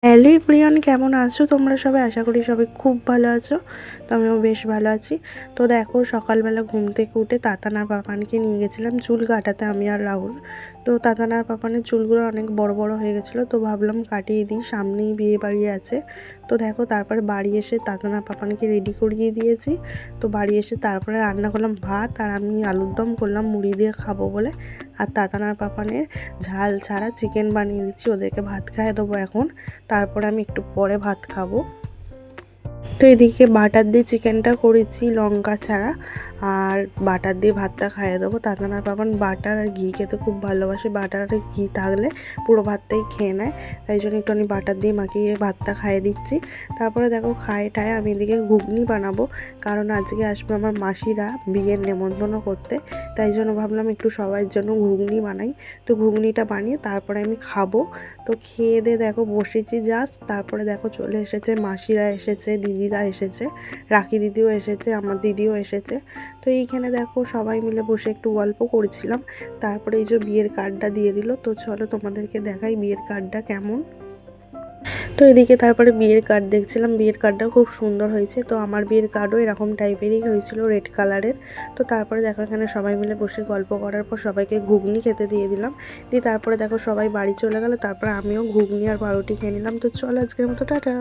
Hello everyone, কেমন আছো তোমরা সবাই? আশা করি সবাই খুব ভালো আছো। তো আমিও বেশ ভালো আছি। তো দেখো, সকালবেলা ঘুম থেকে উঠে তাতান আর পাপানকে নিয়ে গেছিলাম চুল কাটাতে, আমি আর রাহুল। তো তাতান আর পাপানের চুলগুলো অনেক বড় বড় হয়ে গেছিলো, তো ভাবলাম কাটিয়ে দিই, সামনেই বিয়ে বাড়ি আছে। তো দেখো, তারপরে বাড়ি এসে তাতান আর পাপানকে রেডি করিয়ে দিয়েছি। তো বাড়ি এসে তারপরে রান্না করলাম ভাত, আর আমি আলুর দম করলাম মুড়ি দিয়ে খাবো বলে। আর তাতান আর পাপানের ঝাল ছাড়া চিকেন বানিয়ে দিচ্ছি, ওদেরকে ভাত খাইয়ে দেবো এখন। তারপরে আমি একটু পরে ভাত খাবো। তো এদিকে বাটার দিয়ে চিকেনটা করেছি লঙ্কা ছাড়া, আর বাটার দিয়ে ভাতটা খাইয়ে দেবো। তাতান আর পাপান বাটার আর ঘি খেতে খুব ভালোবাসে, বাটার আর ঘি থাকলে পুরো ভাতটাই খেয়ে নেয়। তাই জন্য একটু আমি বাটার দিয়ে মাখিয়ে ভাতটা খাইয়ে দিচ্ছি। তারপরে দেখো, খায়ে ঠায়ে আমি এদিকে ঘুগনি বানাবো, কারণ আজকে আসবে আমার মাসিরা বিয়ের নেমন্তন্ন করতে। তাই জন্য ভাবলাম একটু সবার জন্য ঘুগনি বানাই। তো ঘুগনিটা বানিয়ে তারপরে আমি খাবো। তো খেয়ে দিয়ে দেখো বসেছি জাস্ট। তারপরে দেখো চলে এসেছে মাসিরা, এসেছে দিদিরা, এসেছে রাখি দিদিও এসেছে, আমার দিদিও এসেছে। তো এইখানে দেখো সবাই মিলে বসে একটু গল্প করছিলাম। তারপরে এই যে বিয়ের কার্ডটা দিয়ে দিল। তো চলো তোমাদেরকে দেখাই বিয়ের কার্ডটা কেমন। তো এদিকে তারপরে বিয়ের কার্ড দেখছিলাম, বিয়ের কার্ডটা খুব সুন্দর হয়েছে। তো আমার বিয়ের কার্ডও এরকম টাইপেরই হয়েছিল, রেড কালারের। তো তারপরে দেখো এখানে সবাই মিলে বসে গল্প করার পর সবাইকে ঘুগনি খেতে দিয়ে দিলাম। দিয়ে তারপরে দেখো সবাই বাড়ি চলে গেল। তারপরে আমিও ঘুগনি আর পাউরুটি খেয়ে নিলাম। তো চলো আজকের মতো টাটা।